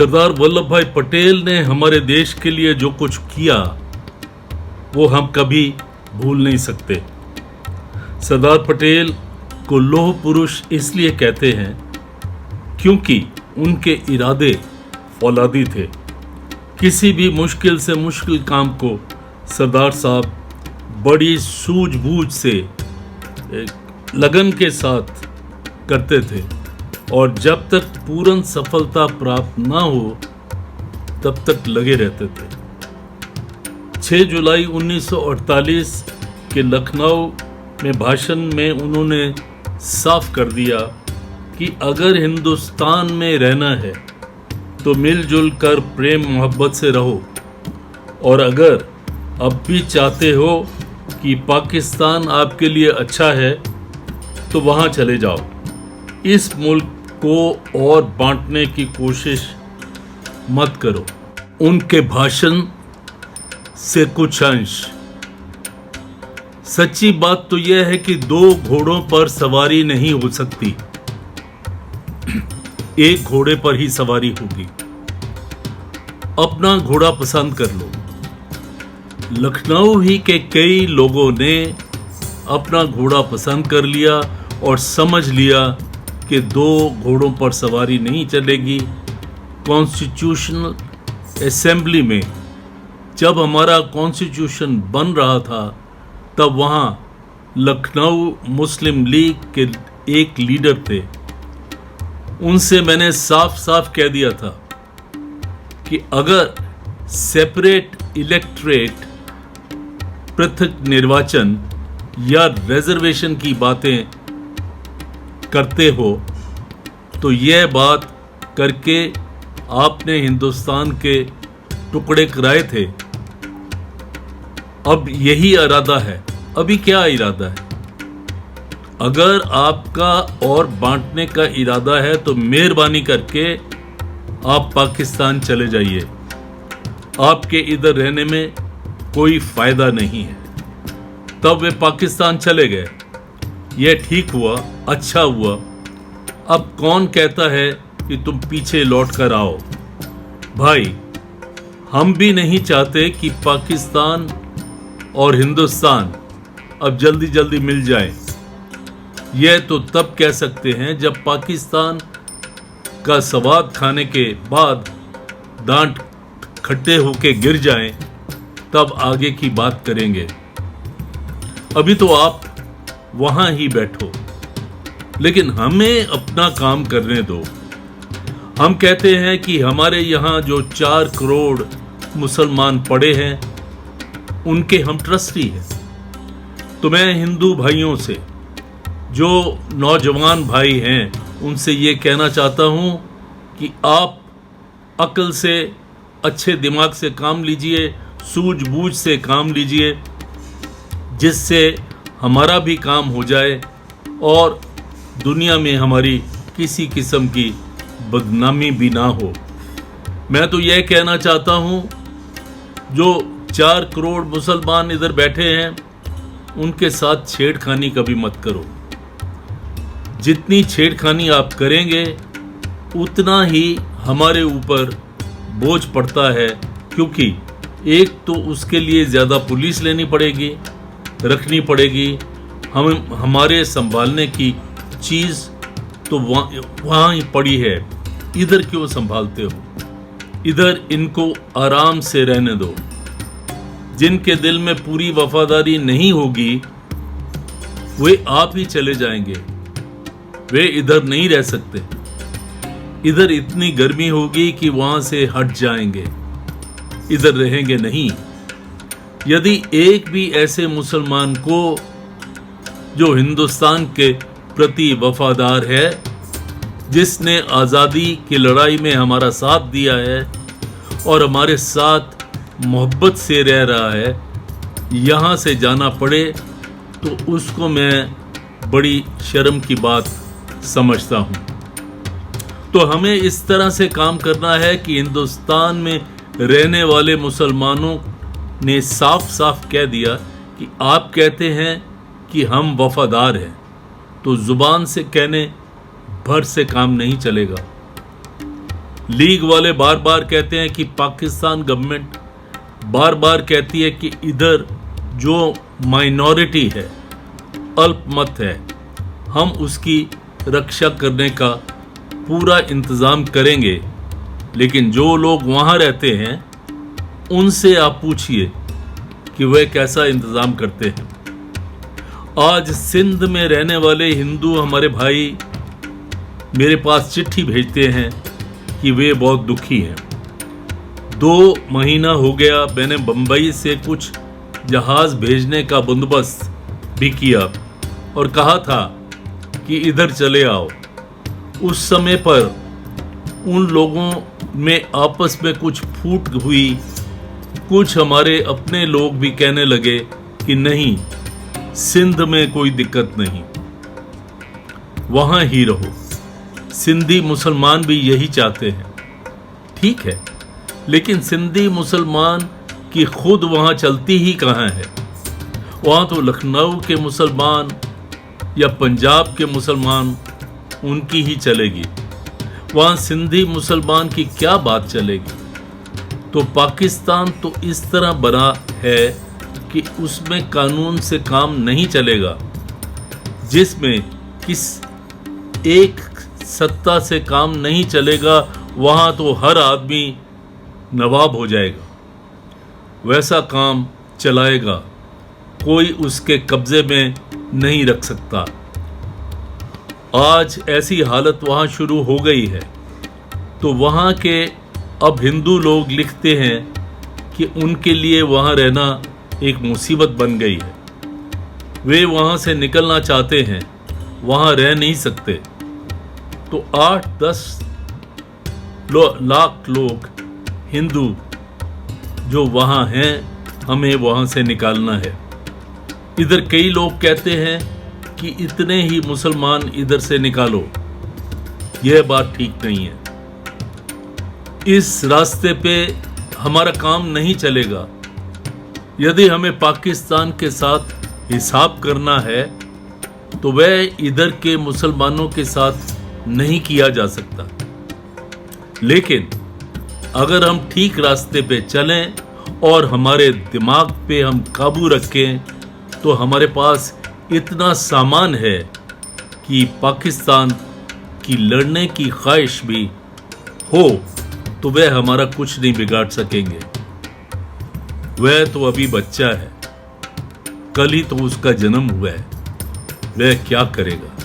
सरदार वल्लभ भाई पटेल ने हमारे देश के लिए जो कुछ किया वो हम कभी भूल नहीं सकते। सरदार पटेल को लौह पुरुष इसलिए कहते हैं क्योंकि उनके इरादे फौलादी थे। किसी भी मुश्किल से मुश्किल काम को सरदार साहब बड़ी सूझबूझ से लगन के साथ करते थे और जब तक पूर्ण सफलता प्राप्त ना हो तब तक लगे रहते थे। 6 जुलाई 1948 के लखनऊ में भाषण में उन्होंने साफ कर दिया कि अगर हिंदुस्तान में रहना है तो मिलजुल कर प्रेम मोहब्बत से रहो और अगर अब भी चाहते हो कि पाकिस्तान आपके लिए अच्छा है तो वहाँ चले जाओ। इस मुल्क को और बांटने की कोशिश मत करो। उनके भाषण से कुछ अंश। सच्ची बात तो यह है कि 2 घोड़ों पर सवारी नहीं हो सकती, एक घोड़े पर ही सवारी होगी। अपना घोड़ा पसंद कर लो। लखनऊ ही के कई लोगों ने अपना घोड़ा पसंद कर लिया और समझ लिया कि 2 घोड़ों पर सवारी नहीं चलेगी। कॉन्स्टिट्यूशनल असेंबली में जब हमारा कॉन्स्टिट्यूशन बन रहा था तब वहाँ लखनऊ मुस्लिम लीग के एक लीडर थे। उनसे मैंने साफ साफ कह दिया था कि अगर सेपरेट इलेक्ट्रेट, पृथक निर्वाचन या रिजर्वेशन की बातें करते हो तो यह बात करके आपने हिंदुस्तान के टुकड़े कराए थे। अब यही इरादा है। अभी क्या इरादा है? अगर आपका और बांटने का इरादा है तो मेहरबानी करके आप पाकिस्तान चले जाइए। आपके इधर रहने में कोई फायदा नहीं है। तब वे पाकिस्तान चले गए। यह ठीक हुआ, अच्छा हुआ। अब कौन कहता है कि तुम पीछे लौट कर आओ? भाई, हम भी नहीं चाहते कि पाकिस्तान और हिंदुस्तान अब जल्दी जल्दी मिल जाए। यह तो तब कह सकते हैं जब पाकिस्तान का स्वाद खाने के बाद दांत खट्टे होके गिर जाएं, तब आगे की बात करेंगे। अभी तो आप वहां ही बैठो, लेकिन हमें अपना काम करने दो। हम कहते हैं कि हमारे यहाँ जो 4 करोड़ मुसलमान पड़े हैं उनके हम ट्रस्टी हैं। तो मैं हिंदू भाइयों से, जो नौजवान भाई हैं, उनसे ये कहना चाहता हूँ कि आप अक्ल से, अच्छे दिमाग से काम लीजिए, सूझबूझ से काम लीजिए, जिससे हमारा भी काम हो जाए और दुनिया में हमारी किसी किस्म की बदनामी भी ना हो। मैं तो यह कहना चाहता हूँ, जो 4 करोड़ मुसलमान इधर बैठे हैं उनके साथ छेड़खानी कभी मत करो। जितनी छेड़खानी आप करेंगे उतना ही हमारे ऊपर बोझ पड़ता है, क्योंकि एक तो उसके लिए ज़्यादा पुलिस लेनी पड़ेगी, रखनी पड़ेगी। हम हमारे संभालने की चीज़ तो वहाँ ही पड़ी है। इधर क्यों संभालते हो? इधर इनको आराम से रहने दो। जिनके दिल में पूरी वफादारी नहीं होगी वे आप ही चले जाएंगे। वे इधर नहीं रह सकते। इधर इतनी गर्मी होगी कि वहां से हट जाएंगे, इधर रहेंगे नहीं। यदि एक भी ऐसे मुसलमान को जो हिंदुस्तान के प्रति वफादार है, जिसने आज़ादी की लड़ाई में हमारा साथ दिया है और हमारे साथ मोहब्बत से रह रहा है, यहाँ से जाना पड़े तो उसको मैं बड़ी शर्म की बात समझता हूँ। तो हमें इस तरह से काम करना है कि हिंदुस्तान में रहने वाले मुसलमानों ने साफ साफ कह दिया कि आप कहते हैं कि हम वफादार हैं, तो ज़ुबान से कहने भर से काम नहीं चलेगा। लीग वाले बार बार कहते हैं कि पाकिस्तान गवर्नमेंट बार बार कहती है कि इधर जो माइनॉरिटी है, अल्पमत है, हम उसकी रक्षा करने का पूरा इंतज़ाम करेंगे। लेकिन जो लोग वहाँ रहते हैं उनसे आप पूछिए कि वह कैसा इंतज़ाम करते हैं। आज सिंध में रहने वाले हिंदू हमारे भाई मेरे पास चिट्ठी भेजते हैं कि वे बहुत दुखी हैं। 2 महीना हो गया, मैंने बम्बई से कुछ जहाज़ भेजने का बंदोबस्त भी किया और कहा था कि इधर चले आओ। उस समय पर उन लोगों में आपस में कुछ फूट हुई। कुछ हमारे अपने लोग भी कहने लगे कि नहीं, सिंध में कोई दिक्कत नहीं, वहाँ ही रहो। सिंधी मुसलमान भी यही चाहते हैं। ठीक है, लेकिन सिंधी मुसलमान की खुद वहाँ चलती ही कहाँ है? वहाँ तो लखनऊ के मुसलमान या पंजाब के मुसलमान उनकी ही चलेगी। वहाँ सिंधी मुसलमान की क्या बात चलेगी? तो पाकिस्तान तो इस तरह बना है कि उसमें कानून से काम नहीं चलेगा, जिसमें किस एक सत्ता से काम नहीं चलेगा। वहाँ तो हर आदमी नवाब हो जाएगा, वैसा काम चलाएगा, कोई उसके कब्जे में नहीं रख सकता। आज ऐसी हालत वहाँ शुरू हो गई है। तो वहाँ के अब हिंदू लोग लिखते हैं कि उनके लिए वहाँ रहना एक मुसीबत बन गई है। वे वहाँ से निकलना चाहते हैं, वहाँ रह नहीं सकते। तो 8-10 लाख लोग हिंदू जो वहाँ हैं, हमें वहाँ से निकालना है। इधर कई लोग कहते हैं कि इतने ही मुसलमान इधर से निकालो। यह बात ठीक नहीं है। इस रास्ते पे हमारा काम नहीं चलेगा। यदि हमें पाकिस्तान के साथ हिसाब करना है तो वह इधर के मुसलमानों के साथ नहीं किया जा सकता। लेकिन अगर हम ठीक रास्ते पे चलें और हमारे दिमाग पे हम काबू रखें तो हमारे पास इतना सामान है कि पाकिस्तान की लड़ने की ख्वाहिश भी हो तो वह हमारा कुछ नहीं बिगाड़ सकेंगे। वह तो अभी बच्चा है, कल ही तो उसका जन्म हुआ है, वह क्या करेगा।